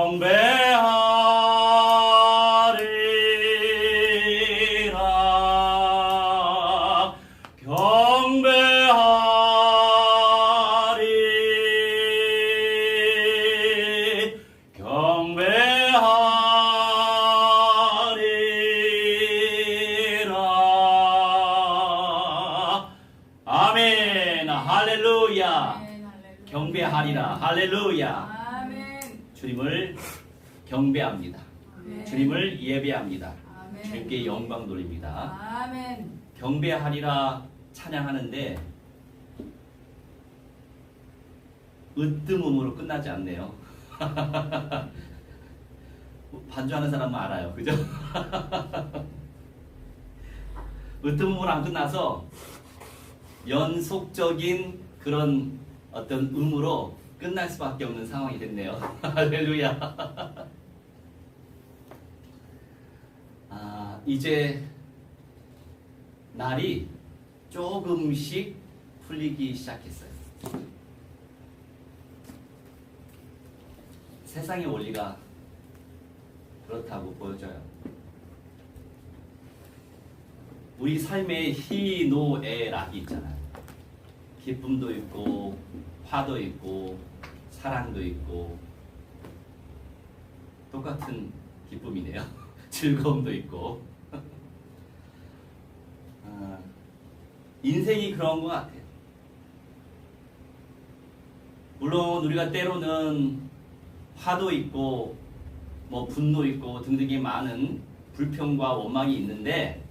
경배하리라 경배하리 경배하리라. 아멘. 할렐루야. 경배하리라. 할렐루야. 주님을 경배합니다. 아멘. 주님을 예배합니다. 아멘. 주님께 영광 돌립니다. 아멘. 경배하리라 찬양하는데 으뜸음으로 끝나지 않네요. 반주하는 사람은 알아요. 그죠? 으뜸음으로 안 끝나서 연속적인 그런 어떤 음으로 끝날 수밖에 없는 상황이 됐네요. 할렐루야. 이제 날이 조금씩 풀리기 시작했어요. 세상의 원리가 그렇다고 보여져요. 우리 삶의 희노애락이 있잖아요. 기쁨도 있고 화도 있고 사랑도 있고 똑같은 기쁨이네요. 즐거움도 있고 인생이 그런 것 같아요. 물론 우리가 때로는 화도 있고 뭐 분노 있고 등등의 많은 불평과 원망이 있는데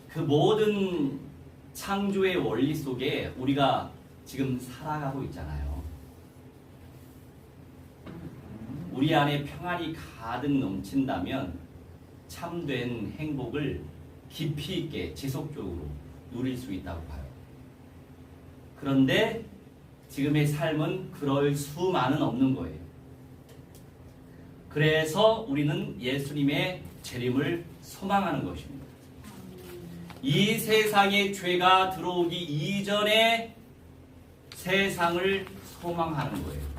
그 모든 창조의 원리 속에 우리가 지금 살아가고 있잖아요. 우리 안에 평안이 가득 넘친다면 참된 행복을 깊이 있게 지속적으로 누릴 수 있다고 봐요. 그런데 지금의 삶은 그럴 수만은 없는 거예요. 그래서 우리는 예수님의 재림을 소망하는 것입니다. 이 세상에 죄가 들어오기 이전에 세상을 소망하는 거예요.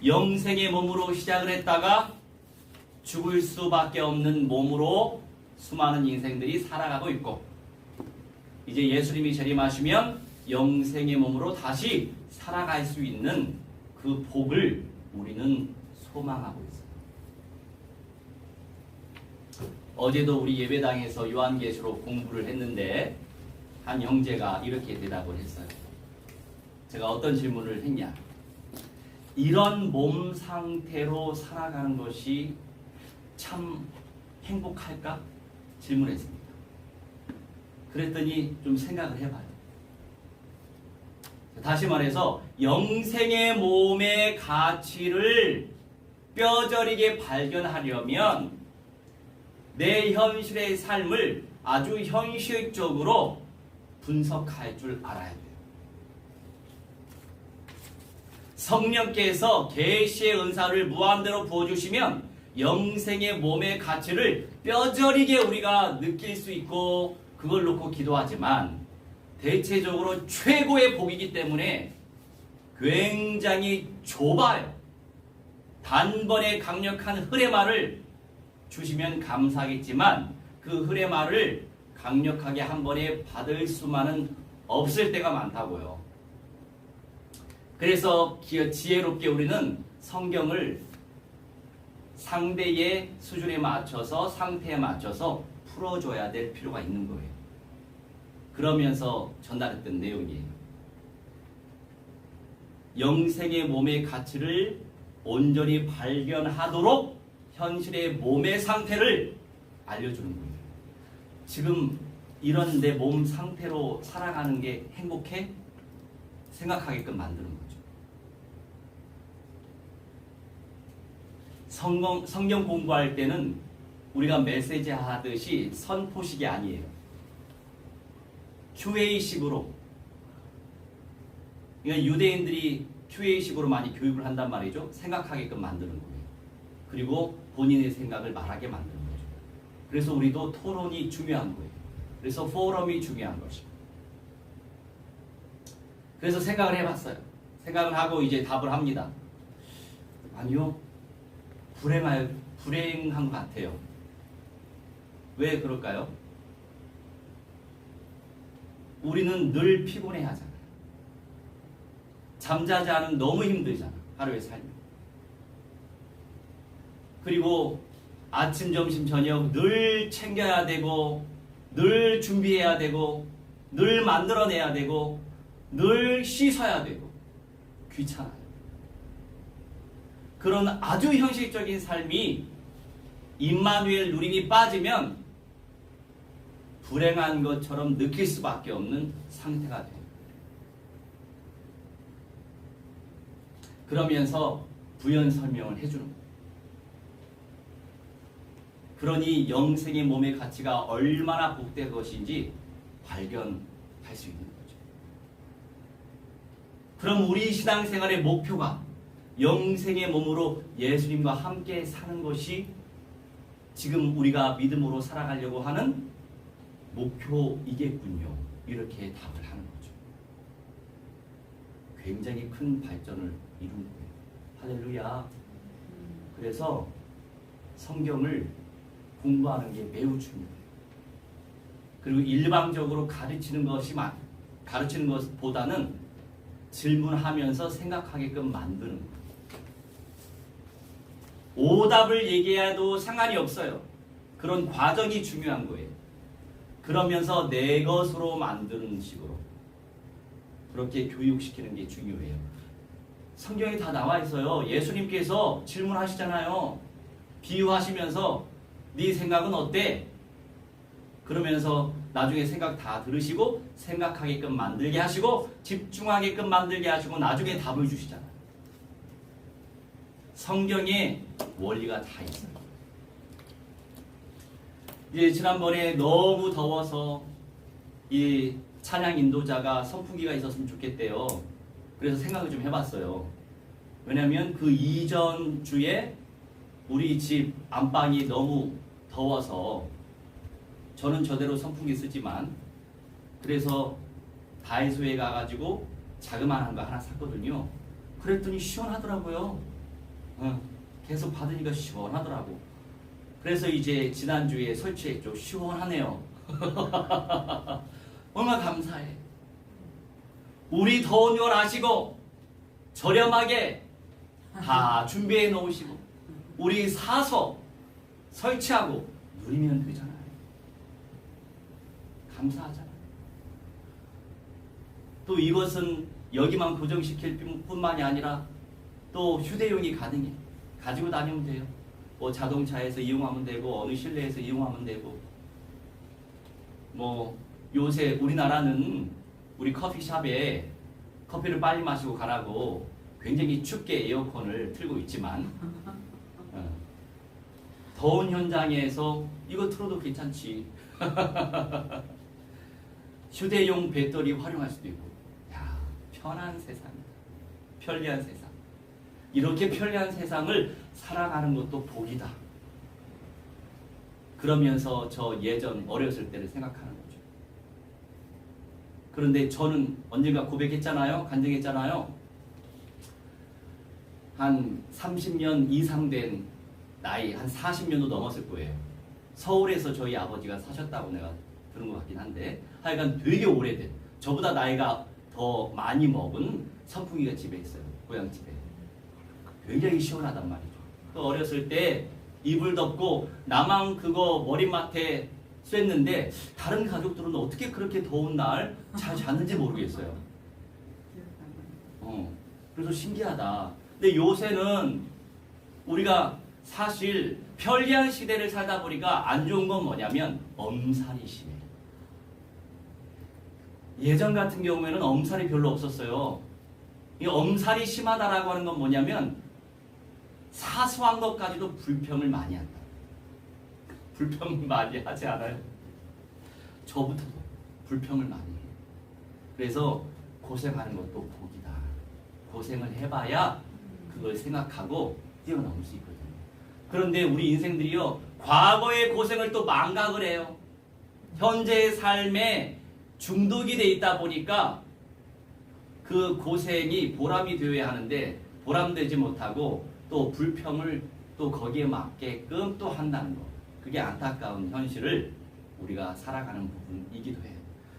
영생의 몸으로 시작을 했다가 죽을 수밖에 없는 몸으로 수많은 인생들이 살아가고 있고 이제 예수님이 재림하시면 영생의 몸으로 다시 살아갈 수 있는 그 복을 우리는 소망하고 있어요. 어제도 우리 예배당에서 요한계시록 공부를 했는데 한 형제가 이렇게 대답을 했어요. 제가 어떤 질문을 했냐? 이런 몸 상태로 살아가는 것이 참 행복할까? 질문했습니다. 그랬더니 좀 생각을 해봐요. 다시 말해서 영생의 몸의 가치를 뼈저리게 발견하려면 내 현실의 삶을 아주 현실적으로 분석할 줄 알아야 돼요. 성령께서 계시의 은사를 무한대로 부어주시면 영생의 몸의 가치를 뼈저리게 우리가 느낄 수 있고 그걸 놓고 기도하지만 대체적으로 최고의 복이기 때문에 굉장히 좁아요. 단번에 강력한 흐레마를 주시면 감사하겠지만 그 흐레마를 강력하게 한 번에 받을 수만은 없을 때가 많다고요. 그래서 지혜롭게 우리는 성경을 상대의 수준에 맞춰서 상태에 맞춰서 풀어줘야 될 필요가 있는 거예요. 그러면서 전달했던 내용이에요. 영생의 몸의 가치를 온전히 발견하도록 현실의 몸의 상태를 알려주는 거예요. 지금 이런 내 몸 상태로 살아가는 게 행복해? 생각하게끔 만드는 거죠. 성경 공부할 때는 우리가 메시지 하듯이 선포식이 아니에요. QA식으로. 그러니까 유대인들이 QA식으로 많이 교육을 한단 말이죠. 생각하게끔 만드는 거예요. 그리고 본인의 생각을 말하게 만드는 거죠. 그래서 우리도 토론이 중요한 거예요. 그래서 포럼이 중요한 것입니다. 그래서 생각을 해봤어요. 생각을 하고 이제 답을 합니다. 아니요. 불행한 것 같아요. 왜 그럴까요? 우리는 늘 피곤해 하잖아요. 잠자지 않으면 너무 힘들잖아. 하루의 삶이. 그리고 아침, 점심, 저녁 늘 챙겨야 되고 늘 준비해야 되고 늘 만들어내야 되고 늘 씻어야 되고 귀찮아요. 그런 아주 형식적인 삶이 임마누엘 누림이 빠지면 불행한 것처럼 느낄 수밖에 없는 상태가 돼요. 그러면서 부연 설명을 해주는 거예요. 그러니 영생의 몸의 가치가 얼마나 복된 것인지 발견할 수 있는 거죠. 그럼 우리 신앙생활의 목표가 영생의 몸으로 예수님과 함께 사는 것이 지금 우리가 믿음으로 살아가려고 하는 목표이겠군요. 이렇게 답을 하는 거죠. 굉장히 큰 발전을 이룬 거예요. 할렐루야. 그래서 성경을 공부하는 게 매우 중요해요. 그리고 일방적으로 가르치는 것보다는 질문하면서 생각하게끔 만드는 거예요. 오답을 얘기해도 상관이 없어요. 그런 과정이 중요한 거예요. 그러면서 내 것으로 만드는 식으로 그렇게 교육시키는 게 중요해요. 성경에 다 나와 있어요. 예수님께서 질문하시잖아요. 비유하시면서 네 생각은 어때? 그러면서 나중에 생각 다 들으시고 생각하게끔 만들게 하시고 집중하게끔 만들게 하시고 나중에 답을 주시잖아요. 성경에 원리가 다 있어요. 이제 지난번에 너무 더워서 이 찬양 인도자가 선풍기가 있었으면 좋겠대요. 그래서 생각을 좀 해봤어요. 왜냐면 그 이전 주에 우리 집 안방이 너무 더워서 저는 저대로 선풍기 쓰지만 그래서 다이소에 가가지고 자그마한 거 하나 샀거든요. 그랬더니 시원하더라고요. 계속 받으니까 시원하더라고. 그래서 이제 지난주에 설치했죠. 시원하네요. 얼마나 감사해. 우리 더운 걸 아시고 저렴하게 다 준비해 놓으시고 우리 사서 설치하고 누리면 되잖아요. 감사하잖아요. 또 이것은 여기만 고정시킬 뿐만이 아니라 또 휴대용이 가능해. 가지고 다니면 돼요. 뭐 자동차에서 이용하면 되고 어느 실내에서 이용하면 되고 뭐 요새 우리나라는 우리 커피숍에 커피를 빨리 마시고 가라고 굉장히 춥게 에어컨을 틀고 있지만 더운 현장에서 이거 틀어도 괜찮지. 휴대용 배터리 활용할 수도 있고. 야, 편한 세상이다. 편리한 세상. 이렇게 편리한 세상을 살아가는 것도 복이다. 그러면서 저 예전 어렸을 때를 생각하는 거죠. 그런데 저는 언젠가 고백했잖아요. 간증했잖아요. 한 30년 이상 된 나이, 한 40년도 넘었을 거예요. 서울에서 저희 아버지가 사셨다고 내가 들은 것 같긴 한데 하여간 되게 오래된, 저보다 나이가 더 많이 먹은 선풍기가 집에 있어요. 고향집에. 굉장히 시원하단 말이죠. 또 어렸을 때 이불 덮고 나만 그거 머리맡에 쐈는데 다른 가족들은 어떻게 그렇게 더운 날 잘 잤는지 모르겠어요. 그래서 신기하다. 근데 요새는 우리가 사실 편리한 시대를 살다 보니까 안 좋은 건 뭐냐면 엄살이 심해요. 예전 같은 경우에는 엄살이 별로 없었어요. 이 엄살이 심하다라고 하는 건 뭐냐면 사소한 것까지도 불평을 많이 한다. 불평을 많이 하지 않아요? 저부터도 불평을 많이 해요. 그래서 고생하는 것도 복이다. 고생을 해봐야 그걸 생각하고 뛰어넘을 수 있거든요. 그런데 우리 인생들이요, 과거의 고생을 또 망각을 해요. 현재의 삶에 중독이 돼 있다 보니까 그 고생이 보람이 되어야 하는데 보람되지 못하고 또 불평을 또 거기에 맞게끔 또 한다는 거. 그게 안타까운 현실을 우리가 살아가는 부분이기도 해요.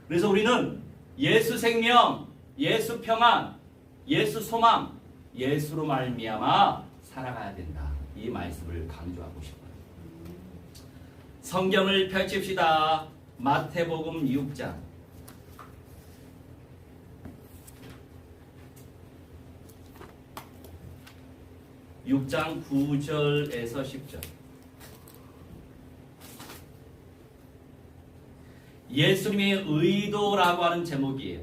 그래서 우리는 예수 생명, 예수 평안, 예수 소망, 예수로 말미암아 살아가야 된다. 이 말씀을 강조하고 싶어요. 성경을 펼칩시다. 마태복음 6장. 6장 9절에서 10절. 예수님의 의도라고 하는 제목이에요.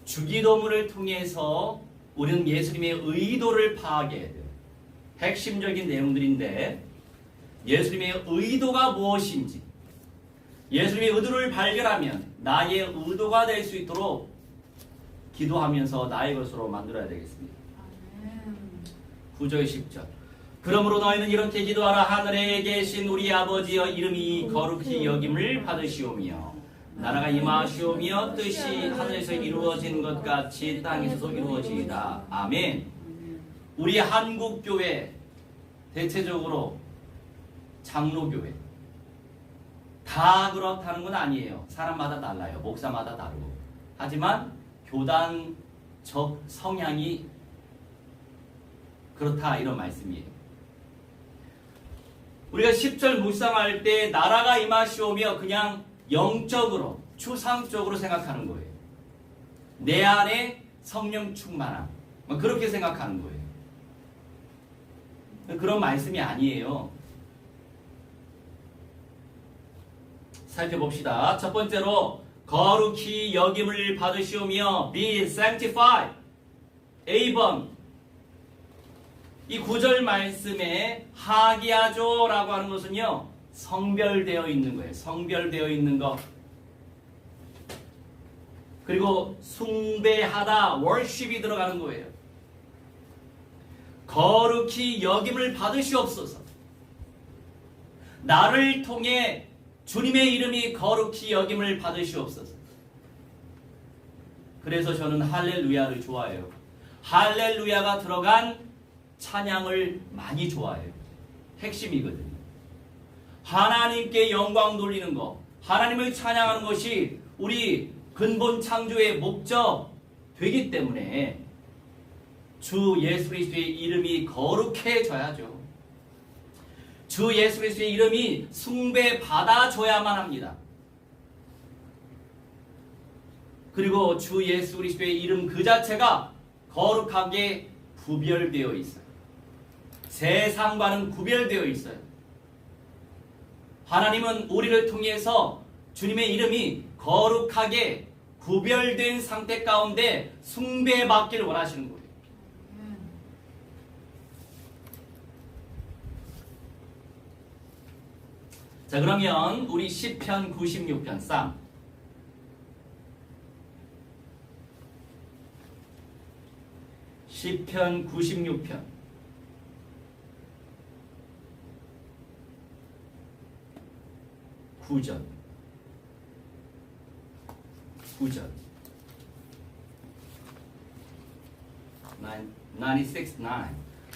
주기도문을 통해서 우리는 예수님의 의도를 파악해야 돼요. 핵심적인 내용들인데 예수님의 의도가 무엇인지, 예수님의 의도를 발견하면 나의 의도가 될 수 있도록 기도하면서 나의 것으로 만들어야 되겠습니다. 9절 10절. 그러므로 너희는 이렇게 기도하라. 하늘에 계신 우리 아버지여, 이름이 거룩히 여김을 받으시오며 나라가 임하시오며 뜻이 하늘에서 이루어진 것 같이 땅에서도 이루어지이다. 아멘. 우리 한국교회 대체적으로 장로교회 다 그렇다는 건 아니에요. 사람마다 달라요. 목사마다 다르고. 하지만 교단적 성향이 그렇다, 이런 말씀이에요. 우리가 10절 묵상할 때 나라가 임하시오며 그냥 영적으로 추상적으로 생각하는 거예요. 내 안에 성령 충만함, 그렇게 생각하는 거예요. 그런 말씀이 아니에요. 살펴봅시다. 첫 번째로 거룩히 여김을 받으시오며 be sanctified. A번, 이 9절 말씀에 하기야조라고 하는 것은요, 성별되어 있는 거예요. 성별되어 있는 것. 그리고 숭배하다, worship이 들어가는 거예요. 거룩히 여김을 받으시옵소서. 나를 통해 주님의 이름이 거룩히 여김을 받으시옵소서. 그래서 저는 할렐루야를 좋아해요. 할렐루야가 들어간 찬양을 많이 좋아해요. 핵심이거든요. 하나님께 영광 돌리는 것, 하나님을 찬양하는 것이 우리 근본 창조의 목적 되기 때문에 주 예수 그리스도의 이름이 거룩해져야죠. 주 예수 그리스도의 이름이 숭배받아줘야만 합니다. 그리고 주 예수 그리스도의 이름 그 자체가 거룩하게 구별되어 있어요. 세상과는 구별되어 있어요. 하나님은 우리를 통해서 주님의 이름이 거룩하게 구별된 상태 가운데 숭배받기를 원하시는 거예요. 자, 그러면 우리 시편 96편 쌈 시편 96편 9절 96,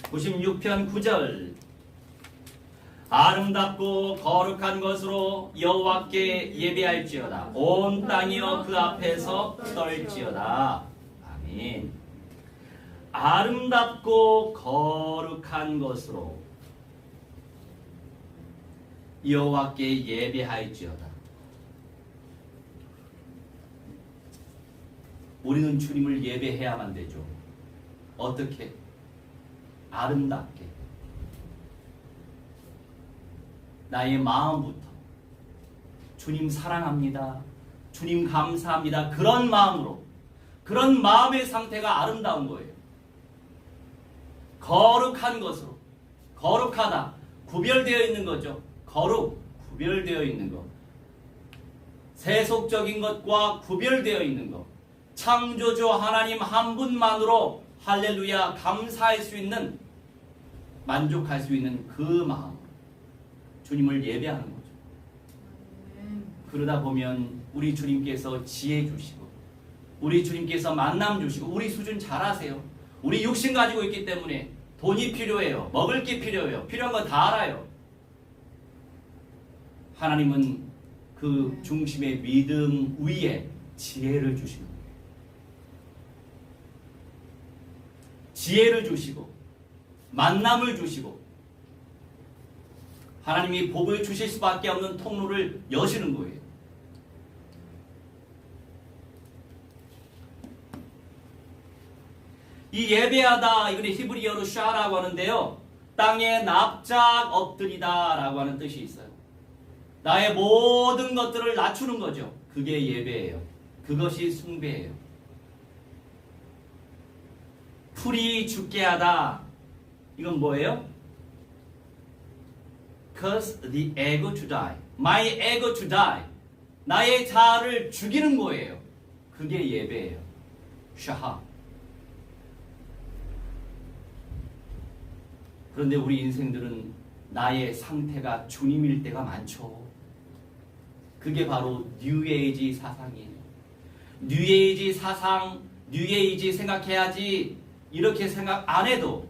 96편 9절. 아름답고 거룩한 것으로 여호와께 예배할지어다. 온 땅이여 그 앞에서 떨지어다. 아멘. 아름답고 거룩한 것으로 여호와께 예배할지어다. 우리는 주님을 예배해야만 되죠. 어떻게? 아름답게. 나의 마음부터 주님 사랑합니다, 주님 감사합니다, 그런 마음으로, 그런 마음의 상태가 아름다운 거예요. 거룩한 것으로. 거룩하다, 구별되어 있는 거죠. 거룩, 구별되어 있는 것. 세속적인 것과 구별되어 있는 것. 창조주 하나님 한 분만으로 할렐루야 감사할 수 있는, 만족할 수 있는 그 마음, 주님을 예배하는 거죠. 그러다 보면 우리 주님께서 지혜 주시고 우리 주님께서 만남 주시고 우리 수준 잘 아세요. 우리 육신 가지고 있기 때문에 돈이 필요해요. 먹을 게 필요해요. 필요한 거 다 알아요. 하나님은 그 중심의 믿음 위에 지혜를 주시는 거예요. 지혜를 주시고 만남을 주시고 하나님이 복을 주실 수밖에 없는 통로를 여시는 거예요. 이 예배하다 이거는 히브리어로 샤라고 하는데요. 땅에 납작 엎드리다 라고 하는 뜻이 있어요. 나의 모든 것들을 낮추는 거죠. 그게 예배예요. 그것이 숭배예요. 풀이 죽게 하다. 이건 뭐예요? Cause the ego to die. My ego to die. 나의 자아를 죽이는 거예요. 그게 예배예요. 샤하. 그런데 우리 인생들은 나의 상태가 주님일 때가 많죠. 그게 바로 뉴에이지 사상이에요. 뉴에이지 사상, 뉴에이지 생각해야지 이렇게 생각 안 해도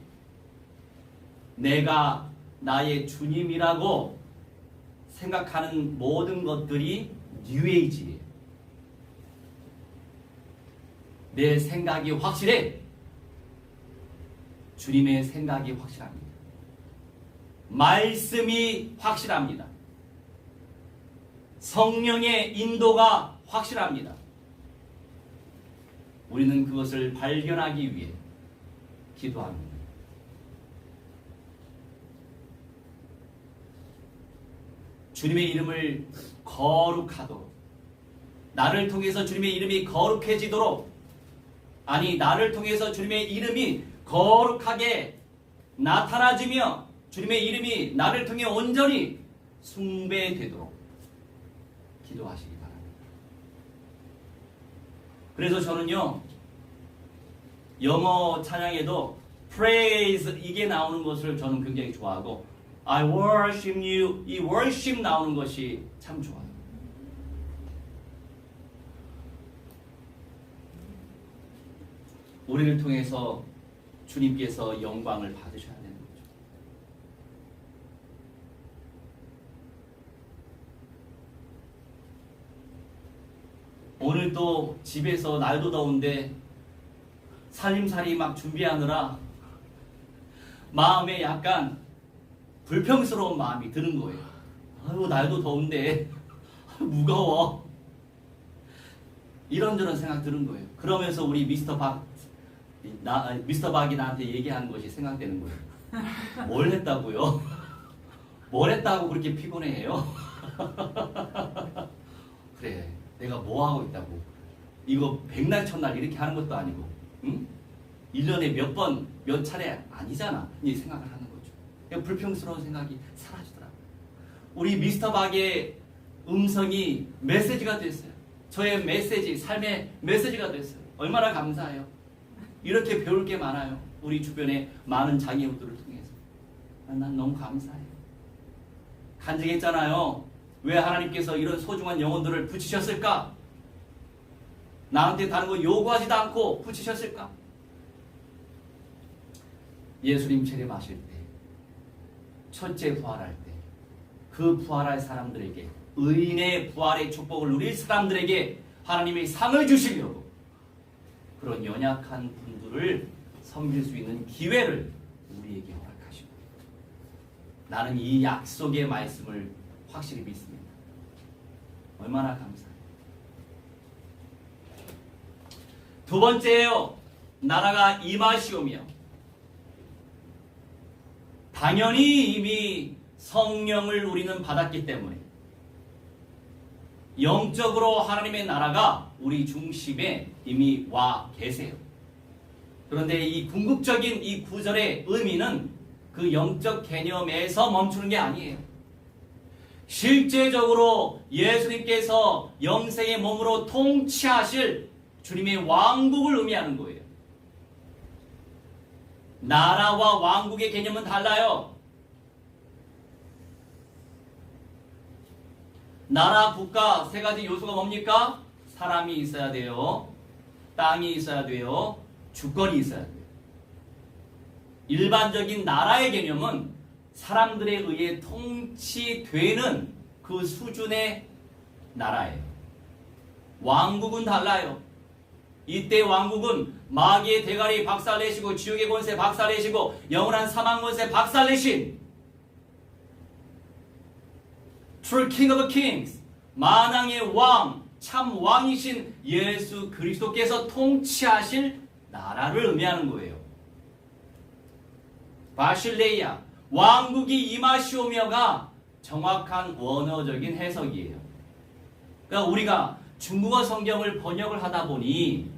내가 나의 주님이라고 생각하는 모든 것들이 뉴에이지예요. 내 생각이 확실해. 주님의 생각이 확실합니다. 말씀이 확실합니다. 성령의 인도가 확실합니다. 우리는 그것을 발견하기 위해 기도합니다. 주님의 이름을 거룩하도록, 나를 통해서 주님의 이름이 거룩해지도록, 아니 나를 통해서 주님의 이름이 거룩하게 나타나지며 주님의 이름이 나를 통해 온전히 숭배되도록 기도하시기 바랍니다. 그래서 저는요, 영어 찬양에도 praise 이게 나오는 것을 저는 굉장히 좋아하고 I worship you, 이 worship 나오는 것이 참 좋아요. 우리를 통해서 주님께서 영광을 받으셔야 되는 거죠. 오늘도 집에서 날도 더운데 살림살이 막 준비하느라 마음에 약간 불평스러운 마음이 드는 거예요. 아유, 날도 더운데 무거워. 이런저런 생각 드는 거예요. 그러면서 우리 미스터 박이 나한테 얘기하는 것이 생각되는 거예요. 뭘 했다고요? 뭘 했다고 그렇게 피곤해해요? 그래, 내가 뭐 하고 있다고. 이거 백날 첫날 이렇게 하는 것도 아니고, 응? 1년에 몇 번, 몇 차례 아니잖아. 이 생각을 하는 거죠. 불평스러운 생각이 사라지더라고요. 우리 미스터 박의 음성이 메시지가 됐어요. 저의 메시지, 삶의 메시지가 됐어요. 얼마나 감사해요. 이렇게 배울 게 많아요. 우리 주변에 많은 장애우들을 통해서. 난 너무 감사해요. 간증했잖아요. 왜 하나님께서 이런 소중한 영혼들을 붙이셨을까? 나한테 다른 거 요구하지도 않고 붙이셨을까? 예수님 재림하실 때, 첫째 부활할 때, 그 부활할 사람들에게, 의인의 부활의 축복을 누릴 사람들에게 하나님이 상을 주시려고 그런 연약한 분들을 섬길 수 있는 기회를 우리에게 허락하시고, 나는 이 약속의 말씀을 확실히 믿습니다. 얼마나 감사해요. 두 번째예요. 나라가 임하시오며, 당연히 이미 성령을 우리는 받았기 때문에 영적으로 하나님의 나라가 우리 중심에 이미 와 계세요. 그런데 이 궁극적인 이 구절의 의미는 그 영적 개념에서 멈추는 게 아니에요. 실제적으로 예수님께서 영생의 몸으로 통치하실 주님의 왕국을 의미하는 거예요. 나라와 왕국의 개념은 달라요. 나라, 국가 세 가지 요소가 뭡니까? 사람이 있어야 돼요. 땅이 있어야 돼요. 주권이 있어야 돼요. 일반적인 나라의 개념은 사람들에 의해 통치되는 그 수준의 나라예요. 왕국은 달라요. 이때 왕국은 마귀의 대가리 박살내시고 지옥의 권세 박살내시고 영원한 사망 권세 박살내신 True King of Kings, 만왕의 왕, 참 왕이신 예수 그리스도께서 통치하실 나라를 의미하는 거예요. 바실레이아, 왕국이 임하시오며가 정확한 원어적인 해석이에요. 그러니까 우리가 중국어 성경을 번역을 하다 보니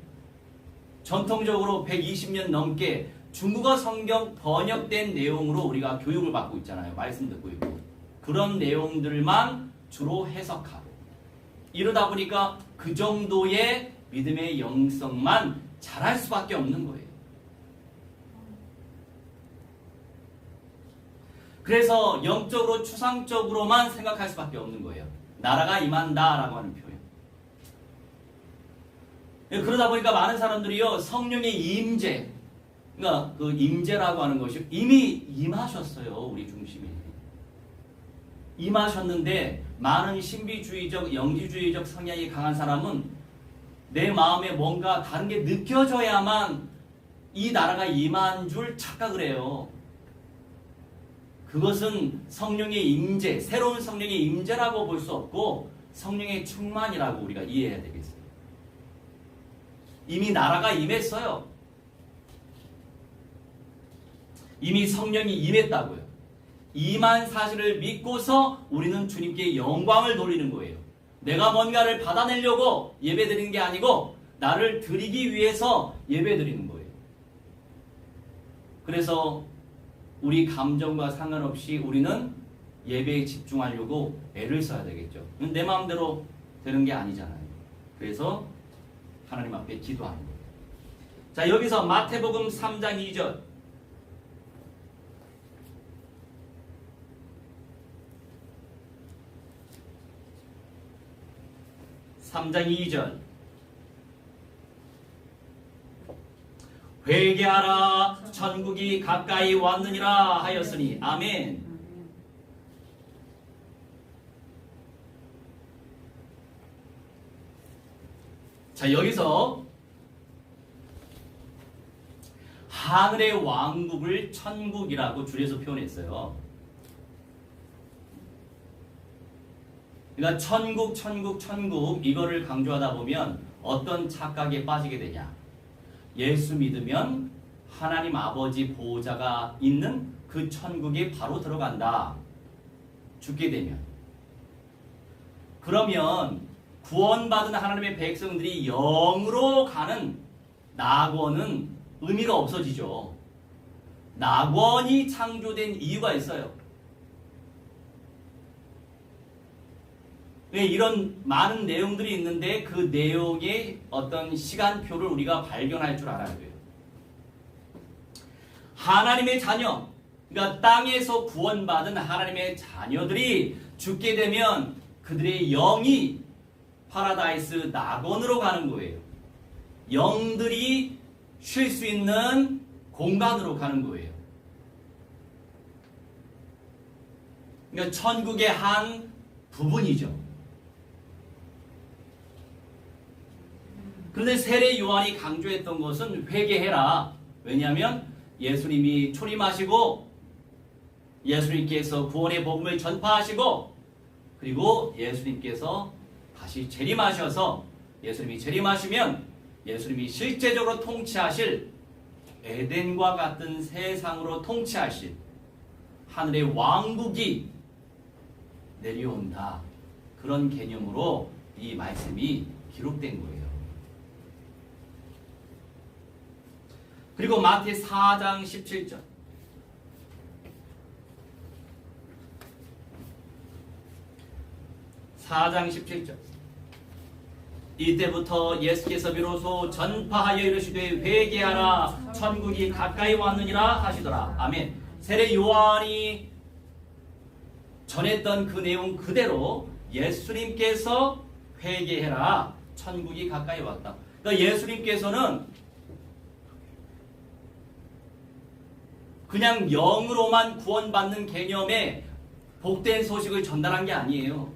전통적으로 120년 넘게 중국어 성경 번역된 내용으로 우리가 교육을 받고 있잖아요. 말씀 듣고 있고. 그런 내용들만 주로 해석하고. 이러다 보니까 그 정도의 믿음의 영성만 잘할 수밖에 없는 거예요. 그래서 영적으로 추상적으로만 생각할 수밖에 없는 거예요. 나라가 임한다라고 하는 표현. 그러다 보니까 많은 사람들이요, 성령의 임재, 그러니까 그 임재라고 하는 것이 이미 임하셨어요. 우리 중심이 임하셨는데, 많은 신비주의적, 영지주의적 성향이 강한 사람은 내 마음에 뭔가 다른 게 느껴져야만 이 나라가 임한 줄 착각을 해요. 그것은 성령의 임재, 새로운 성령의 임재라고 볼 수 없고 성령의 충만이라고 우리가 이해해야 되겠어요. 이미 나라가 임했어요. 이미 성령이 임했다고요. 임한 사실을 믿고서 우리는 주님께 영광을 돌리는 거예요. 내가 뭔가를 받아내려고 예배드리는 게 아니고 나를 드리기 위해서 예배드리는 거예요. 그래서 우리 감정과 상관없이 우리는 예배에 집중하려고 애를 써야 되겠죠. 내 마음대로 되는 게 아니잖아요. 그래서 하나님 앞에 기도하는 거예요. 자, 여기서 마태복음 3장 2절. 회개하라 천국이 가까이 왔느니라 하였으니. 아멘. 자, 여기서 하늘의 왕국을 천국이라고 줄여서 표현했어요. 그러니까 천국 이거를 강조하다 보면 어떤 착각에 빠지게 되냐. 예수 믿으면 하나님 아버지 보호자가 있는 그 천국에 바로 들어간다. 죽게 되면. 그러면 구원받은 하나님의 백성들이 영으로 가는 낙원은 의미가 없어지죠. 낙원이 창조된 이유가 있어요. 이런 많은 내용들이 있는데 그 내용의 어떤 시간표를 우리가 발견할 줄 알아야 돼요. 하나님의 자녀, 그러니까 땅에서 구원받은 하나님의 자녀들이 죽게 되면 그들의 영이 파라다이스 낙원으로 가는 거예요. 영들이 쉴 수 있는 공간으로 가는 거예요. 그러니까 천국의 한 부분이죠. 그런데 세례 요한이 강조했던 것은 회개해라. 왜냐하면 예수님이 초림하시고 예수님께서 구원의 복음을 전파하시고 그리고 예수님께서 다시 재림하셔서 예수님이 재림하시면 예수님이 실제적으로 통치하실 에덴과 같은 세상으로 통치하실 하늘의 왕국이 내려온다. 그런 개념으로 이 말씀이 기록된 거예요. 그리고 마태 4장 17절. 이때부터 예수께서 비로소 전파하여 이르시되 회개하라 천국이 가까이 왔느니라 하시더라. 아멘. 세례 요한이 전했던 그 내용 그대로 예수님께서 회개해라 천국이 가까이 왔다. 그러니까 예수님께서는 그냥 영으로만 구원받는 개념의 복된 소식을 전달한 게 아니에요.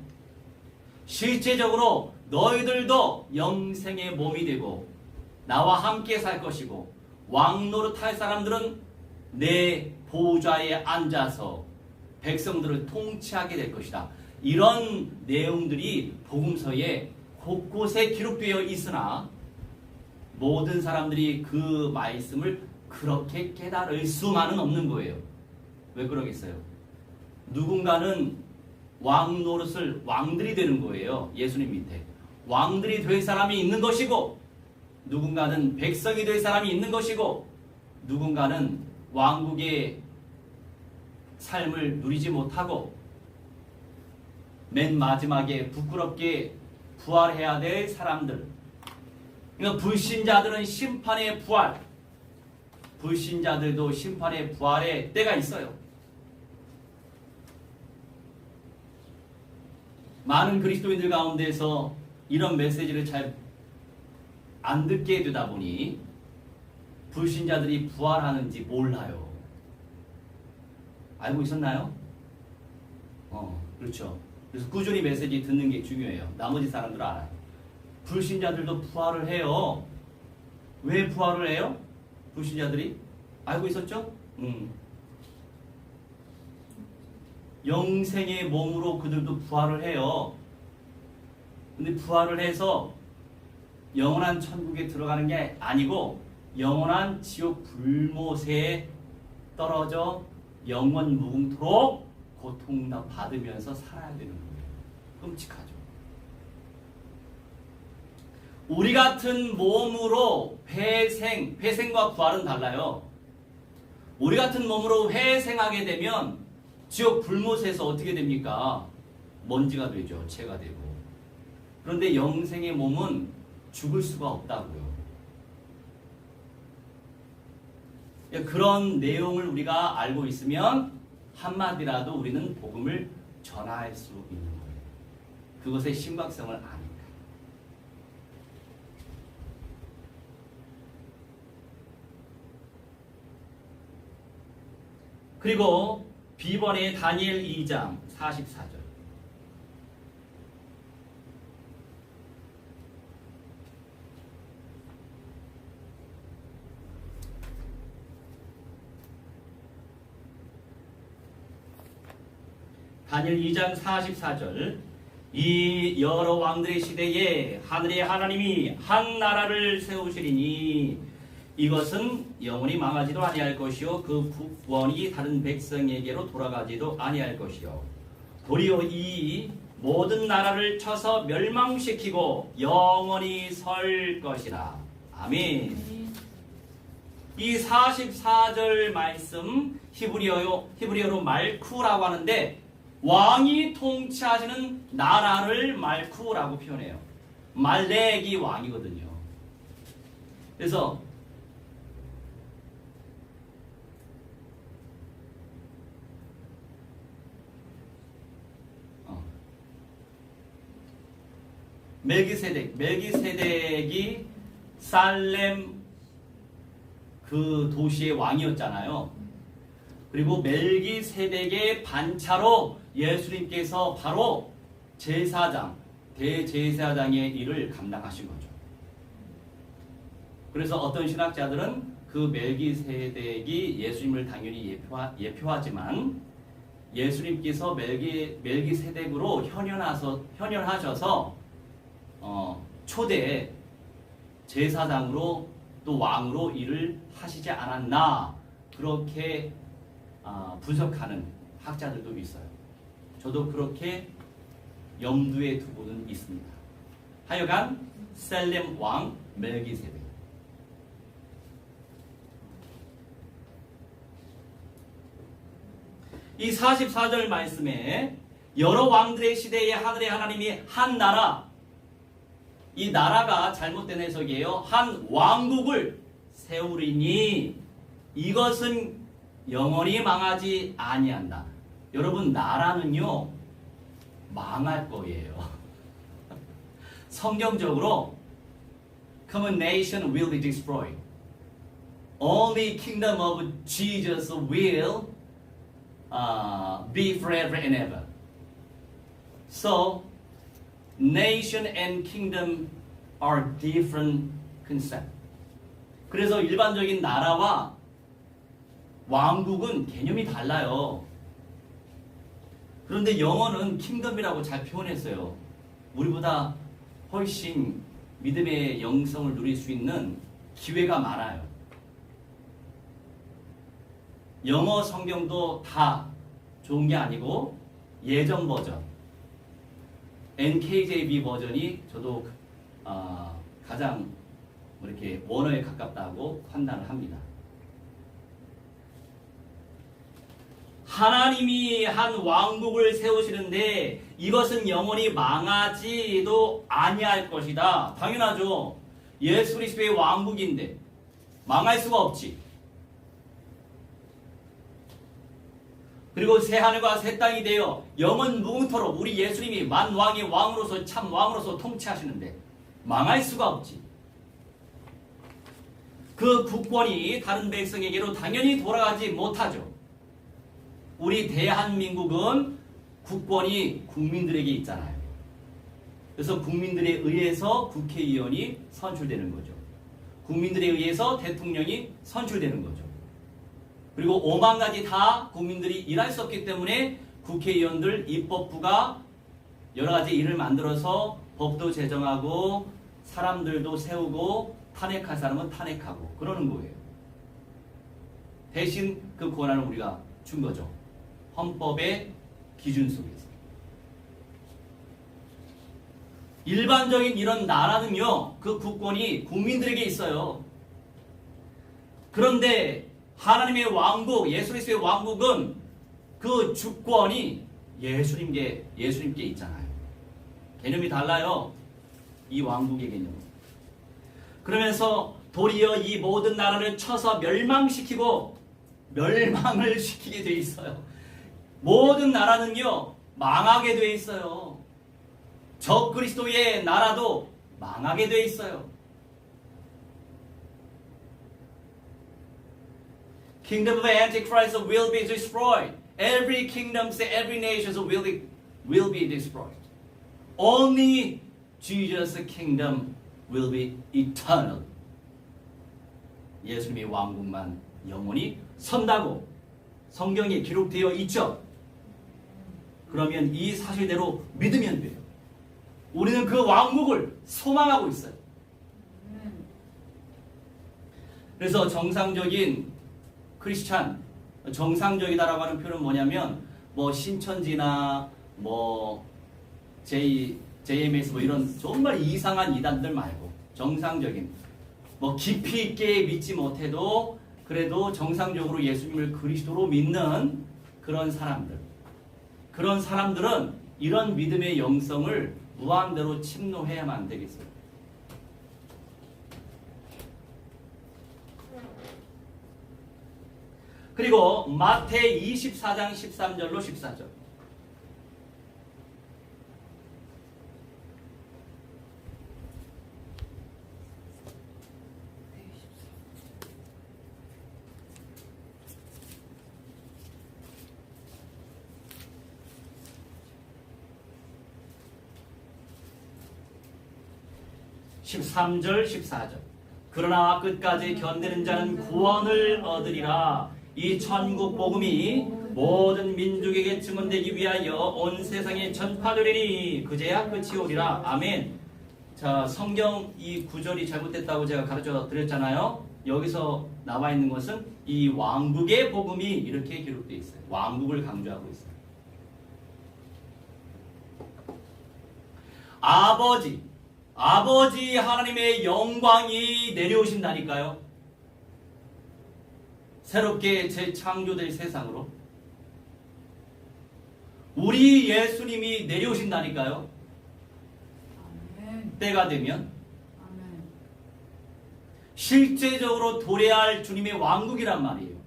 실제적으로 너희들도 영생의 몸이 되고 나와 함께 살 것이고 왕노릇할 사람들은 내 보좌에 앉아서 백성들을 통치하게 될 것이다. 이런 내용들이 복음서에 곳곳에 기록되어 있으나 모든 사람들이 그 말씀을 그렇게 깨달을 수만은 없는 거예요. 왜 그러겠어요? 누군가는 왕 노릇을 왕들이 되는 거예요. 예수님 밑에 왕들이 될 사람이 있는 것이고, 누군가는 백성이 될 사람이 있는 것이고, 누군가는 왕국의 삶을 누리지 못하고 맨 마지막에 부끄럽게 부활해야 될 사람들. 그러니까 불신자들은 심판의 부활, 불신자들도 심판의 부활의 때가 있어요. 많은 그리스도인들 가운데서 이런 메시지를 잘 안 듣게 되다 보니 불신자들이 부활하는지 몰라요. 알고 있었나요? 그렇죠. 그래서 꾸준히 메시지 듣는 게 중요해요. 나머지 사람들은 알아요. 불신자들도 부활을 해요. 왜 부활을 해요? 불신자들이? 알고 있었죠? 영생의 몸으로 그들도 부활을 해요. 근데 부활을 해서 영원한 천국에 들어가는 게 아니고 영원한 지옥 불못에 떨어져 영원 무궁토록 고통을 받으면서 살아야 되는 거예요. 끔찍하죠. 우리 같은 몸으로 회생과 부활은 달라요. 우리 같은 몸으로 회생하게 되면 지옥 불못에서 어떻게 됩니까? 먼지가 되죠. 체가 되고. 그런데 영생의 몸은 죽을 수가 없다고요. 그런 내용을 우리가 알고 있으면 한마디라도 우리는 복음을 전할 수 있는 거예요. 그것의 심각성을 아니까. 그리고 비번의 다니엘 2장 44절. 다니엘 2장 44절. 이 여러 왕들의 시대에 하늘의 하나님이 한 나라를 세우시리니 이것은 영원히 망하지도 아니할 것이요 그 국권이 다른 백성에게로 돌아가지도 아니할 것이요 도리어 이 모든 나라를 쳐서 멸망시키고 영원히 설 것이라. 아멘. 이 44절 말씀 히브리어로 말쿠라고 하는데 왕이 통치하시는 나라를 말쿠라고 표현해요. 말렉이 왕이거든요. 그래서 멜기세덱이 살렘 그 도시의 왕이었잖아요. 그리고 멜기세덱의 반차로 예수님께서 바로 대제사장의 일을 감당하신 거죠. 그래서 어떤 신학자들은 그 멜기세덱이 예수님을 당연히 예표하지만 예수님께서 멜기세덱으로 현현하셔서 초대 제사장으로 또 왕으로 일을 하시지 않았나, 그렇게 분석하는 학자들도 있어요. 저도 그렇게 염두에 두고는 있습니다. 하여간 살렘 왕 멜기세덱. 이 44절 말씀에 여러 왕들의 시대에 하늘의 하나님이 한 나라, 이 나라가 잘못된 해석이에요. 한 왕국을 세우리니 이것은 영원히 망하지 아니한다. 여러분, 나라는요 망할 거예요. 성경적으로 common nation will be destroyed. Only kingdom of Jesus will be forever and ever. So, nation and kingdom are different concept. 그래서 일반적인 나라와 왕국은 개념이 달라요. 그런데 영어는 킹덤이라고 잘 표현했어요. 우리보다 훨씬 믿음의 영성을 누릴 수 있는 기회가 많아요. 영어 성경도 다 좋은 게 아니고 예전 버전 NKJV 버전이 저도 가장 이렇게 원어에 가깝다고 판단을 합니다. 하나님이 한 왕국을 세우시는데 이것은 영원히 망하지도 아니할 것이다. 당연하죠. 예수 그리스도의 왕국인데 망할 수가 없지. 그리고 새 하늘과 새 땅이 되어 영원 무궁토록 우리 예수님이 만왕의 왕으로서 참 왕으로서 통치하시는데 망할 수가 없지. 그 국권이 다른 백성에게로 당연히 돌아가지 못하죠. 우리 대한민국은 국권이 국민들에게 있잖아요. 그래서 국민들에 의해서 국회의원이 선출되는 거죠. 국민들에 의해서 대통령이 선출되는 거죠. 그리고 5만 가지 다 국민들이 일할 수 없기 때문에 국회의원들 입법부가 여러 가지 일을 만들어서 법도 제정하고 사람들도 세우고 탄핵할 사람은 탄핵하고 그러는 거예요. 대신 그 권한을 우리가 준 거죠. 헌법의 기준 속에서. 일반적인 이런 나라는요, 그 국권이 국민들에게 있어요. 그런데 하나님의 왕국, 예수 그리스도의 왕국은 그 주권이 예수님께 있잖아요. 개념이 달라요. 이 왕국의 개념은. 그러면서 도리어 이 모든 나라를 쳐서 멸망을 시키게 돼 있어요. 모든 나라는요, 망하게 돼 있어요. 적그리스도의 나라도 망하게 돼 있어요. Kingdom of Antichrist will be destroyed. Every kingdom, every nation will be destroyed. Only Jesus' kingdom will be eternal. 예수님의 왕국만 영원히 선다고 성경에 기록되어 있죠. 그러면 이 사실대로 믿으면 돼요. 우리는 그 왕국을 소망하고 있어요. 그래서 정상적인 크리스찬, 정상적이다라고 하는 표현은 뭐냐면 뭐 신천지나 뭐 JMS 뭐 이런 정말 이상한 이단들 말고 정상적인 뭐 깊이 있게 믿지 못해도 그래도 정상적으로 예수님을 그리스도로 믿는 그런 사람들은 이런 믿음의 영성을 무한대로 침노해야만 안 되겠어요. 그리고 마태 24장 13절로 14절. (13절) (14절) 그러나 끝까지 견디는 자는 구원을 얻으리라. 이 천국 복음이 모든 민족에게 증언되기 위하여 온 세상에 전파되리니 그제야 끝이 오리라. 아멘. 자, 성경 이 구절이 잘못됐다고 제가 가르쳐 드렸잖아요. 여기서 나와 있는 것은 이 왕국의 복음이 이렇게 기록되어 있어요. 왕국을 강조하고 있어요. 아버지 하나님의 영광이 내려오신다니까요. 새롭게 재창조될 세상으로 우리 예수님이 내려오신다니까요. 아멘. 때가 되면 아멘. 실제적으로 도래할 주님의 왕국이란 말이에요.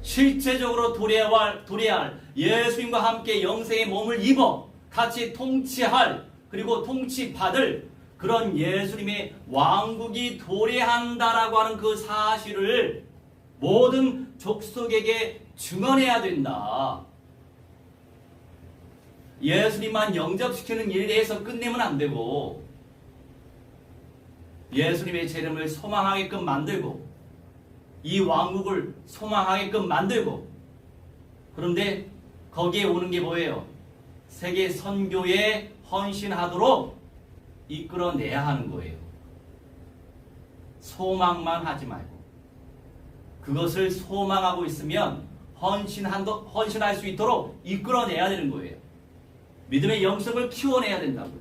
실제적으로 도래할 예수님과 함께 영생의 몸을 입어 같이 통치할 그리고 통치받을 그런 예수님의 왕국이 도래한다라고 하는 그 사실을 모든 족속에게 증언해야 된다. 예수님만 영접시키는 일에 대해서 끝내면 안 되고 예수님의 재림을 소망하게끔 만들고 이 왕국을 소망하게끔 만들고 그런데 거기에 오는 게 뭐예요? 세계 선교에 헌신하도록 이끌어내야 하는 거예요. 소망만 하지 말고 그것을 소망하고 있으면 헌신할 수 있도록 이끌어내야 되는 거예요. 믿음의 영성을 키워내야 된다고요.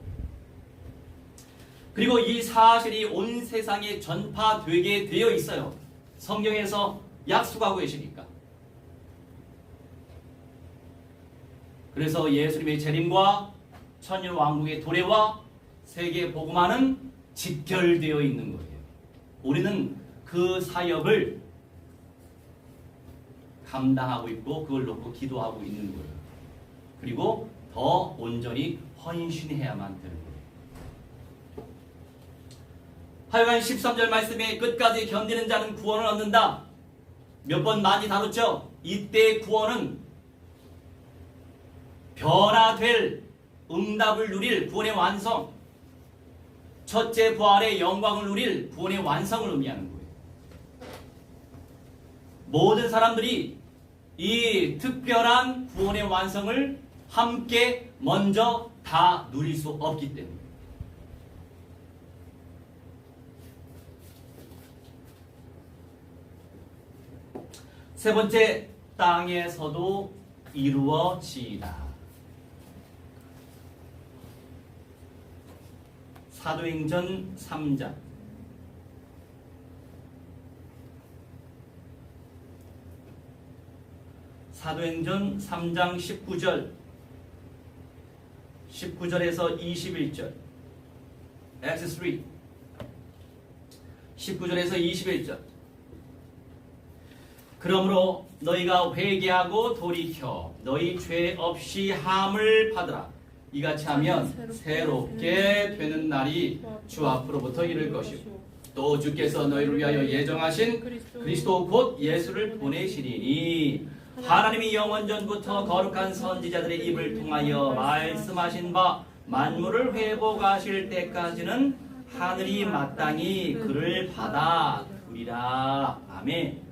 그리고 이 사실이 온 세상에 전파되게 되어 있어요. 성경에서 약속하고 계시니까. 그래서 예수님의 재림과 천년 왕국의 도래와 세계 복음화는 직결되어 있는 거예요. 우리는 그 사역을 감당하고 있고 그걸 놓고 기도하고 있는 거예요. 그리고 더 온전히 헌신해야만 되는 거예요. 하여간 13절 말씀에 끝까지 견디는 자는 구원을 얻는다. 몇 번 많이 다뤘죠? 이때 구원은 변화될 응답을 누릴 구원의 완성, 첫째 부활의 영광을 누릴 구원의 완성을 의미하는 거예요. 모든 사람들이 이 특별한 구원의 완성을 함께 먼저 다 누릴 수 없기 때문에. 세 번째, 땅에서도 이루어지이다. 사도행전 3장. 사도행전 3장 19절. 19절에서 21절. Acts 3. 19절에서 21절. 그러므로 너희가 회개하고 돌이켜 너희 죄 없이 함을 받으라. 이같이 하면 새롭게 되는 날이 주 앞으로부터 이를 것이고 또 주께서 너희를 위하여 예정하신 그리스도 곧 예수를 보내시리니 하나님이 영원전부터 거룩한 선지자들의 입을 통하여 말씀하신 바 만물을 회복하실 때까지는 하늘이 마땅히 그를 받아두리라. 아멘.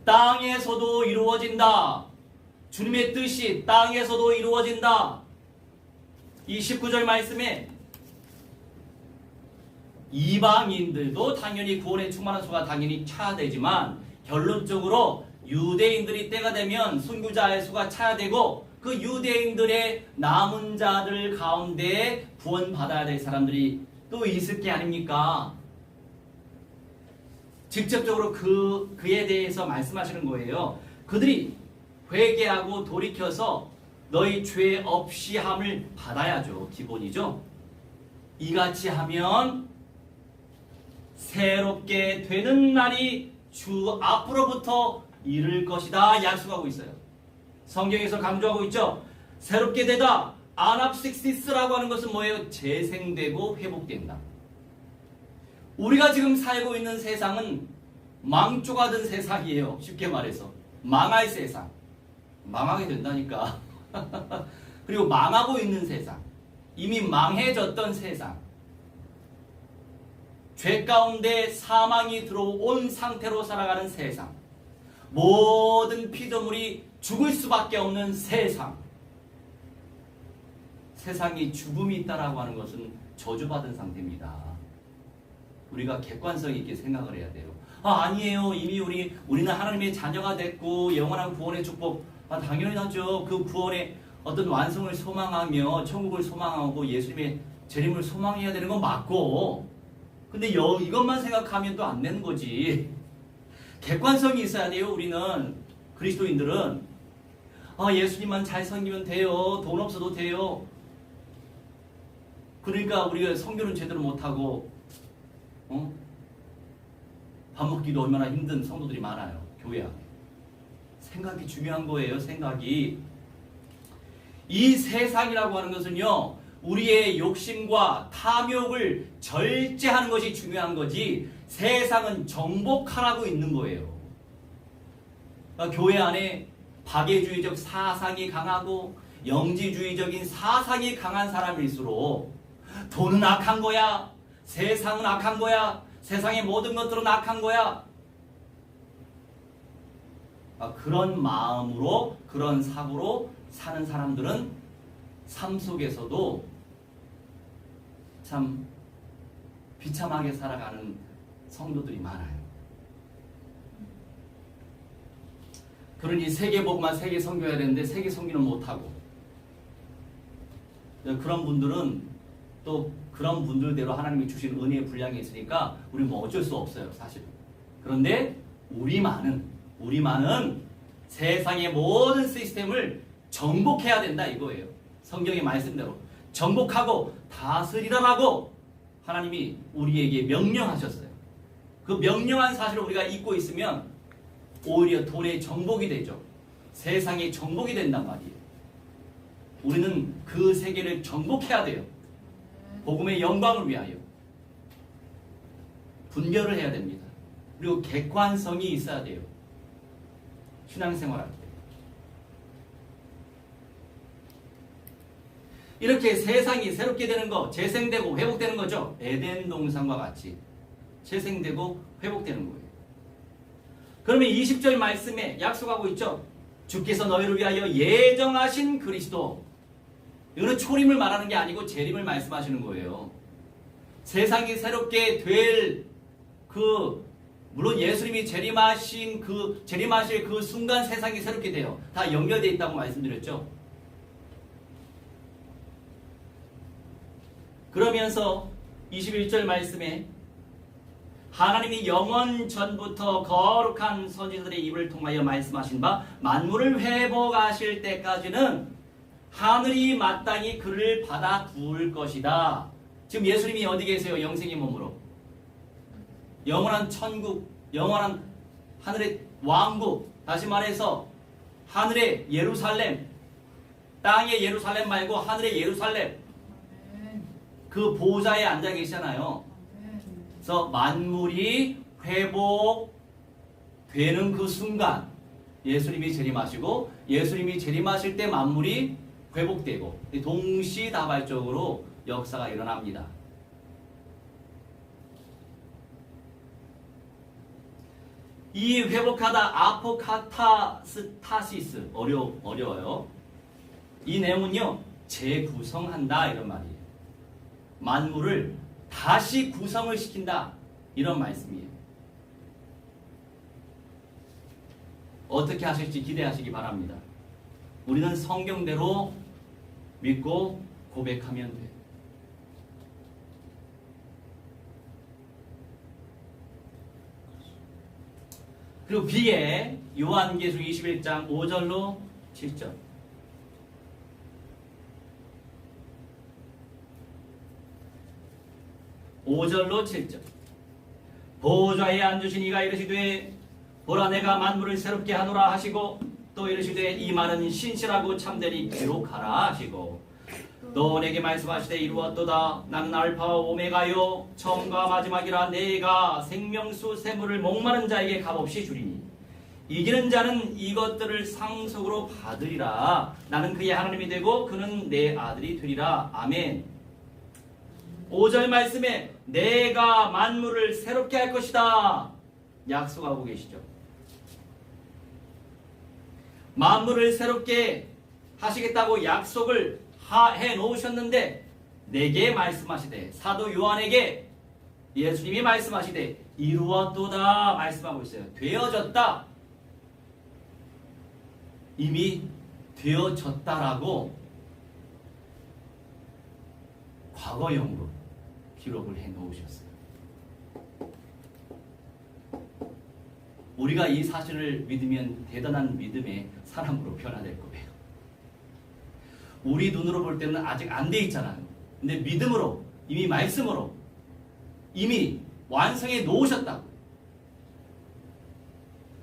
땅에서도 이루어진다. 주님의 뜻이 땅에서도 이루어진다. 이 19절 말씀에 이방인들도 당연히 구원에 충만한 수가 당연히 차야 되지만 결론적으로 유대인들이 때가 되면 순교자의 수가 차야 되고 그 유대인들의 남은 자들 가운데 구원받아야 될 사람들이 또 있을 게 아닙니까? 직접적으로 그에 대해서 말씀하시는 거예요. 그들이 회개하고 돌이켜서 너희 죄 없이 함을 받아야죠. 기본이죠. 이같이 하면 새롭게 되는 날이 주 앞으로부터 이를 것이다 약속하고 있어요. 성경에서 강조하고 있죠. 새롭게 되다. 아납식시스라고 하는 것은 뭐예요? 재생되고 회복된다. 우리가 지금 살고 있는 세상은 망조가 된 세상이에요. 쉽게 말해서 망할 세상. 망하게 된다니까. 그리고 망하고 있는 세상. 이미 망해졌던 세상. 죄 가운데 사망이 들어온 상태로 살아가는 세상. 모든 피조물이 죽을 수밖에 없는 세상. 세상에 죽음이 있다라고 하는 것은 저주받은 상태입니다. 우리가 객관성 있게 생각을 해야 돼요. 아니에요. 이미 우리는 하나님의 자녀가 됐고 영원한 구원의 축복 당연히 하죠. 그 구원의 어떤 완성을 소망하며 천국을 소망하고 예수님의 재림을 소망해야 되는 건 맞고 근데 이것만 생각하면 또 안 되는 거지. 객관성이 있어야 돼요. 우리는 그리스도인들은 예수님만 잘 섬기면 돼요. 돈 없어도 돼요. 그러니까 우리가 선교는 제대로 못하고 밥 먹기도 얼마나 힘든 성도들이 많아요. 교회 안에. 생각이 중요한 거예요. 생각이. 이 세상이라고 하는 것은요. 우리의 욕심과 탐욕을 절제하는 것이 중요한 거지 세상은 정복하라고 있는 거예요. 그러니까 교회 안에 박애주의적 사상이 강하고 영지주의적인 사상이 강한 사람일수록 돈은 악한 거야, 세상은 악한 거야, 세상의 모든 것들은 악한 거야. 그런 마음으로 그런 사고로 사는 사람들은 삶 속에서도 참 비참하게 살아가는 성도들이 많아요. 그러니 세계복음만 세계 선교해야 되는데 세계 선교는 못하고, 그런 분들은 또 그런 분들대로 하나님이 주신 은혜의 분량이 있으니까 우리 뭐 어쩔 수 없어요, 사실. 그런데 우리만은 세상의 모든 시스템을 정복해야 된다 이거예요. 성경의 말씀대로 정복하고 다스리라라고 하나님이 우리에게 명령하셨어요. 그 명령한 사실을 우리가 잊고 있으면 오히려 돈의 정복이 되죠. 세상의 정복이 된단 말이에요. 우리는 그 세계를 정복해야 돼요. 복음의 영광을 위하여 분별을 해야 됩니다. 그리고 객관성이 있어야 돼요. 신앙생활할 때. 이렇게 세상이 새롭게 되는 거, 재생되고 회복되는 거죠. 에덴 동산과 같이 재생되고 회복되는 거예요. 그러면 20절 말씀에 약속하고 있죠. 주께서 너희를 위하여 예정하신 그리스도. 이거는 초림을 말하는 게 아니고 재림을 말씀하시는 거예요. 세상이 새롭게 될 물론 예수님이 재림하실 그 순간 세상이 새롭게 돼요. 다 연결되어 있다고 말씀드렸죠. 그러면서 21절 말씀에 하나님이 영원 전부터 거룩한 선지자들의 입을 통하여 말씀하신 바 만물을 회복하실 때까지는 하늘이 마땅히 그를 받아두을 것이다. 지금 예수님이 어디 계세요? 영생의 몸으로. 영원한 천국, 영원한 하늘의 왕국, 다시 말해서 하늘의 예루살렘, 땅의 예루살렘 말고 하늘의 예루살렘, 그 보좌에 앉아 계시잖아요. 그래서 만물이 회복되는 그 순간 예수님이 재림하시고, 예수님이 재림하실 때 만물이 회복되고 동시다발적으로 역사가 일어납니다. 이 회복하다 아포카타스타시스 어려워요. 이 내용은요 재구성한다 이런 말이에요. 만물을 다시 구성을 시킨다 이런 말씀이에요. 어떻게 하실지 기대하시기 바랍니다. 우리는 성경대로 믿고 고백하면 돼요. 그리고 B에 요한계시록 21장 5절로 7절. 보좌에 앉으신 이가 이르시되 보라 내가 만물을 새롭게 하노라 하시고 또 이르시되 이 말은 신실하고 참되니 기록하라 하시고 또 내게 말씀하시되 이루었도다. 나는 알파와 오메가요 처음과 마지막이라. 내가 생명수 샘물을 목마른 자에게 값없이 주리니 이기는 자는 이것들을 상속으로 받으리라. 나는 그의 하나님이 되고 그는 내 아들이 되리라. 아멘. 5절 말씀에 내가 만물을 새롭게 할 것이다 약속하고 계시죠. 만물을 새롭게 하시겠다고 약속을 해 놓으셨는데 내게 말씀하시되, 사도 요한에게 예수님이 말씀하시되 이루었도다 말씀하고 있어요. 되어졌다. 이미 되어졌다라고 과거형으로 기록을 해 놓으셨어요. 우리가 이 사실을 믿으면 대단한 믿음의 사람으로 변화될 거예요. 우리 눈으로 볼 때는 아직 안 돼 있잖아요. 근데 믿음으로, 이미 말씀으로 이미 완성해 놓으셨다고.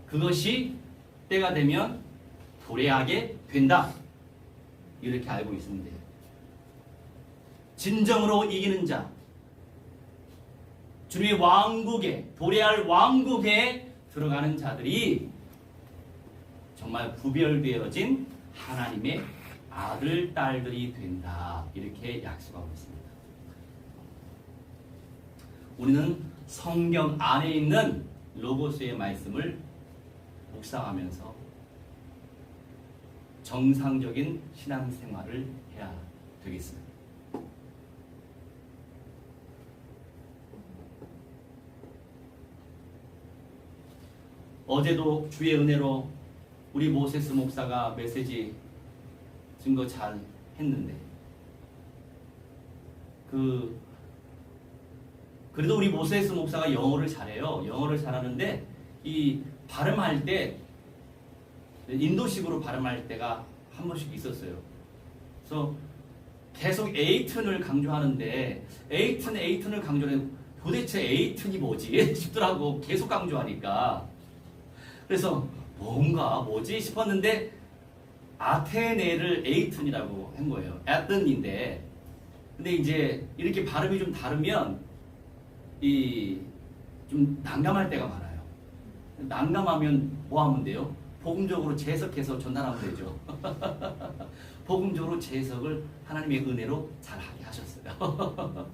그것이 때가 되면 도래하게 된다. 이렇게 알고 있으면 돼요. 진정으로 이기는 자, 주님의 왕국에, 도래할 왕국에 들어가는 자들이 정말 구별되어진 하나님의 아들, 딸들이 된다. 이렇게 약속하고 있습니다. 우리는 성경 안에 있는 로고스의 말씀을 묵상하면서 정상적인 신앙생활을 해야 되겠습니다. 어제도 주의 은혜로 우리 모세스 목사가 메시지 증거 잘 했는데 그래도 우리 모세스 목사가 영어를 잘해요. 영어를 잘하는데 이 발음할 때 인도식으로 발음할 때가 한 번씩 있었어요. 그래서 계속 에이튼을 강조하는데 에이튼을 강조하는 도대체 에이튼이 뭐지 싶더라고. 계속 강조하니까. 그래서 뭐지 싶었는데 아테네를 에이튼이라고 한 거예요. 에튼인데 근데 이제 이렇게 발음이 좀 다르면 좀 난감할 때가 많아요. 난감하면 뭐 하면 돼요? 복음적으로 재해석해서 전달하면 되죠. 복음적으로 재해석을 하나님의 은혜로 잘하게 하셨어요.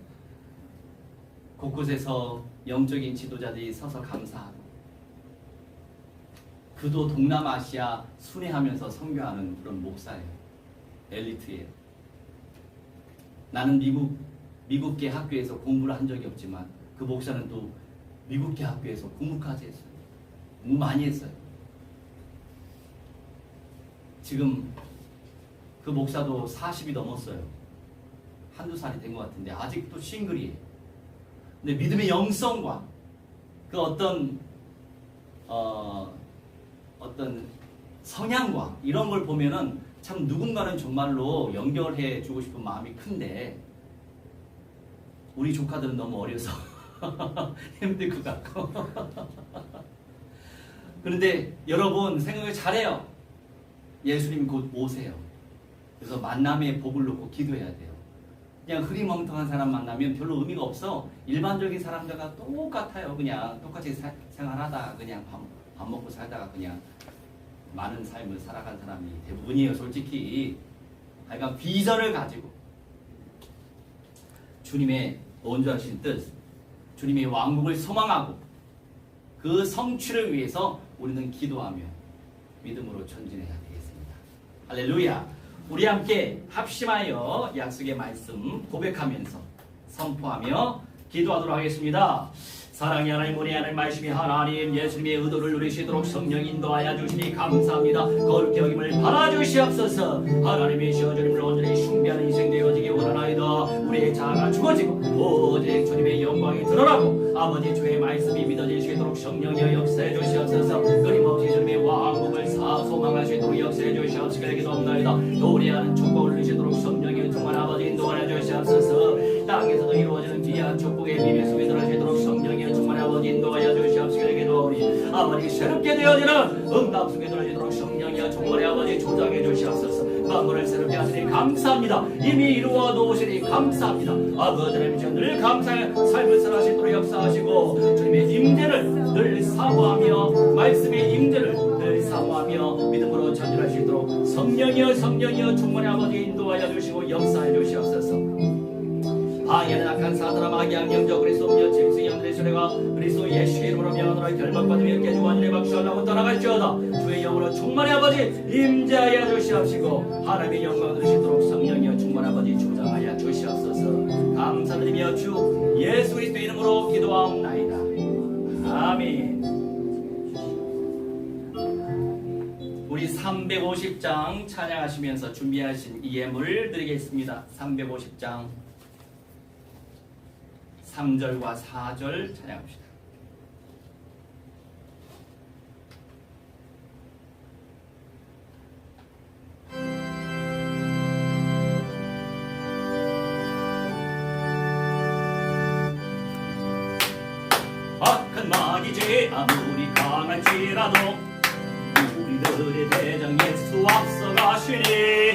곳곳에서 영적인 지도자들이 서서 감사하고 그도 동남아시아 순회하면서 선교하는 그런 목사예요. 엘리트예요. 나는 미국계 학교에서 공부를 한 적이 없지만 그 목사는 또 미국계 학교에서 공부까지 했어요. 공부 많이 했어요. 지금 그 목사도 40이 넘었어요. 한두 살이 된 것 같은데 아직도 싱글이에요. 근데 믿음의 영성과 그 어떤 성향과 이런 걸 보면은 참 누군가는 정말로 연결해 주고 싶은 마음이 큰데 우리 조카들은 너무 어려서 힘들 것 같고 그런데 여러분 생각을 잘해요. 예수님 곧 오세요. 그래서 만남의 복을 놓고 기도해야 돼요. 그냥 흐리멍텅한 사람 만나면 별로 의미가 없어. 일반적인 사람들과 똑같아요. 그냥 똑같이 생활하다가 그냥 밥 먹고 살다가 그냥 많은 삶을 살아간 사람이 대부분이에요. 솔직히. 하여간 비전을 가지고 주님의 온전하신 뜻, 주님의 왕국을 소망하고 그 성취를 위해서 우리는 기도하며 믿음으로 전진해야 되겠습니다. 할렐루야. 우리 함께 합심하여 약속의 말씀 고백하면서 선포하며 기도하도록 하겠습니다. 사랑의 하나님, 우리 하나님 말씀이 하나님 예수님의 의도를 누리시도록 성령 인도하여 주시니 감사합니다. 거룩히 여김을 받아주시옵소서. 하나님이시여 주님을 온전히 숭배하는 인생 되어지기 원하나이다. 우리의 자아가 죽어지고 오직 주님의 영광이 드러나고 아버지 주의 말씀이 믿어질 수 있도록 성령이여 역사해 주시옵소서. 끊임없이 주님의 왕국을 소망할 수 있도록 역사해 주시옵소서. 기도합나이다. 노래하는 축복을 누리시도록 성령이여 정말 아버지 인도하여 주시옵소서. 땅에서도 이루어지는 귀한 축복의 비밀 속에 들어가시도록 성령이여 정말 아버지 인도하여 주시옵소서. 기도하오니 아버지 새롭게 되어지는 응답 속에 들어가시도록 성령이여 정말 아버지 조장해 주시옵소서. 만물을 새롭게 하시니 감사합니다. 이미 이루어 놓으시니 감사합니다. 아버지 하나님 늘 감사의 삶을 살아시도록 역사하시고 주님의 임재를 늘 사모하며 말씀의 임재를 늘 사모하며 믿음으로 전진할 수 있도록 성령이여 충만히 아버지 인도하여 주시고 역사해 주시옵소서. 방해는 악한 사탄아 마귀한 영적 그리스도 며 짐승 영들의 소리가 그리스도 예수의 이름으로 명하노라. 결박받으며 깨지고 완전히 박수하려고 떠나갈지어다. 주의 영으로 충만히 아버지 임재하여 주시옵시고 하나님의 영광을 드시도록 성령이여 충만히 아버지 주장하여 주시옵소서. 감사드리며 주 예수 그리스도 이름으로 기도하옵나이다. 아멘. 우리 350장 찬양하시면서 준비하신 이 예물 드리겠습니다. 350장 3절과 4절 찬양합시다. 악한 마귀지 아무리 강할지라도 우리들의 대장 예수 앞서가시니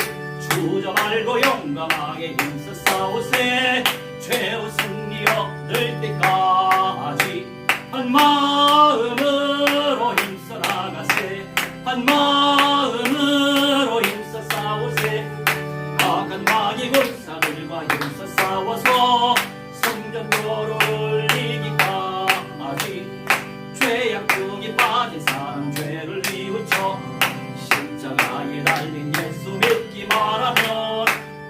주저 말고 용감하게 힘써 싸우세. 최후 승리 얻을 때까지 한 마음으로 힘써 나가세. 한 마음으로 힘써 싸우세. 악한 마귀 군사들과 힘써 싸워서 성전도를 이기까지 죄악중에 빠진 사람 죄를 뉘우쳐 십자가에 달린 예수 믿기만 하면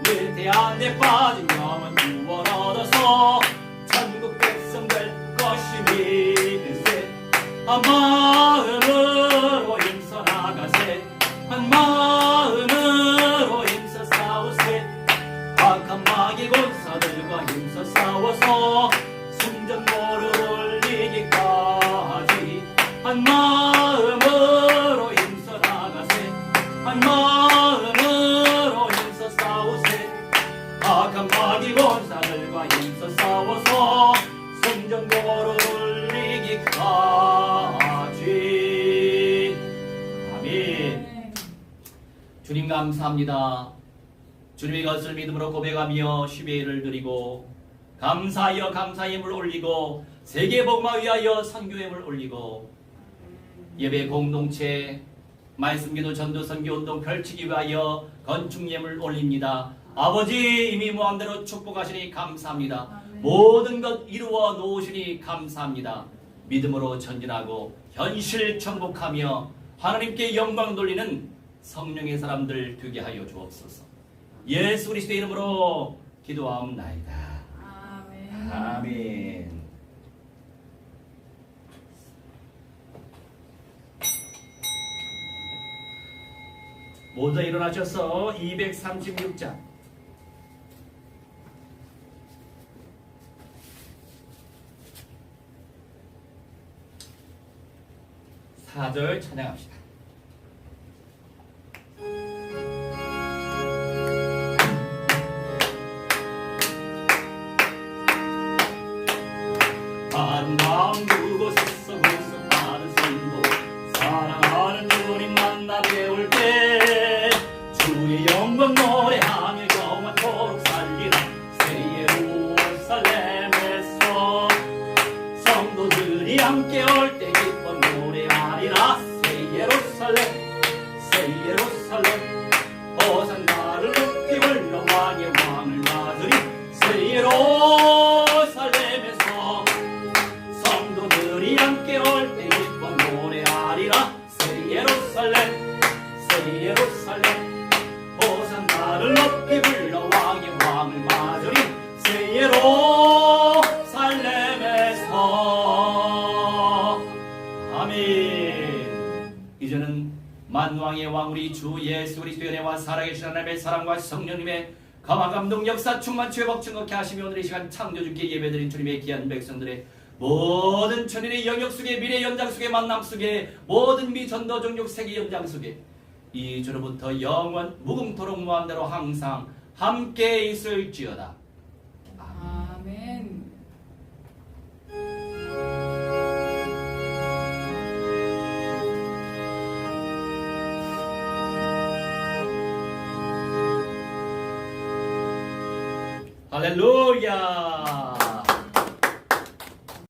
위태한데 빠진 영혼 구원 얻어서 천국 백성 될 것이 믿으세. 한 마음으로 힘써 나가세. 한 마음으로 힘써 싸우세. 악한 마귀 군사들과 힘써 싸워서 승전보를 이기까지 한 마음으로 힘써 나가세. 한 마음으로 힘써 싸우세. 악한 마귀 군사들과 힘써 싸워서 승전보를 이기까지. 아멘. 주님 감사합니다. 주님의 것을 믿음으로 고백하며 시베를 드리고 감사하여 감사의 힘을 올리고 세계복음화 위하여 선교의 힘을 올리고 예배 공동체 말씀기도 전도 선교 운동 펼치기 위하여 건축 예물을 올립니다. 아버지 이미 무한대로 축복하시니 감사합니다. 모든 것 이루어 놓으시니 감사합니다. 믿음으로 전진하고 현실 정복하며 하나님께 영광 돌리는 성령의 사람들 되게 하여 주옵소서. 예수 그리스도의 이름으로 기도하옵나이다. 아멘. 아멘. 모두 일어나셔서 236장 4절 찬양합시다. 아름다운 그곳에서 구속하는 성도 사랑하는 주님 만나 배울 때 주의 영광 노래하며 영원토록 살리라. 새 예루살렘에서 성도들이 함께 올 때 기뻐 노래하리라. 새 예루살렘 새 예루살렘 호산나를 높이 불러 왕의 왕을 맞으리. 새 예루살렘에서 성도들이 함께 올 때 기뻐 노래하리라. 새 예루살렘 새 예루살렘 호산나를 높이 불러 왕의 왕을 맞으리. 새 예루살렘에서. 아멘. 이제는 만왕의 왕 우리 주 예수 그리스도의 은혜와 살아계신 하나님의 사랑과 성령님의 감화 감동 역사 충만 죄복 증거케 하시며 오늘 이 시간 창조주께 예배드린 주님의 귀한 백성들의 모든 천인의 영역 속에 미래 연장 속에 만남 속에 모든 미전도 종족 세계 연장 속에 이주로부터 영원 무궁토록 무한대로 항상 함께 있을지어다. 아멘. 할렐루야.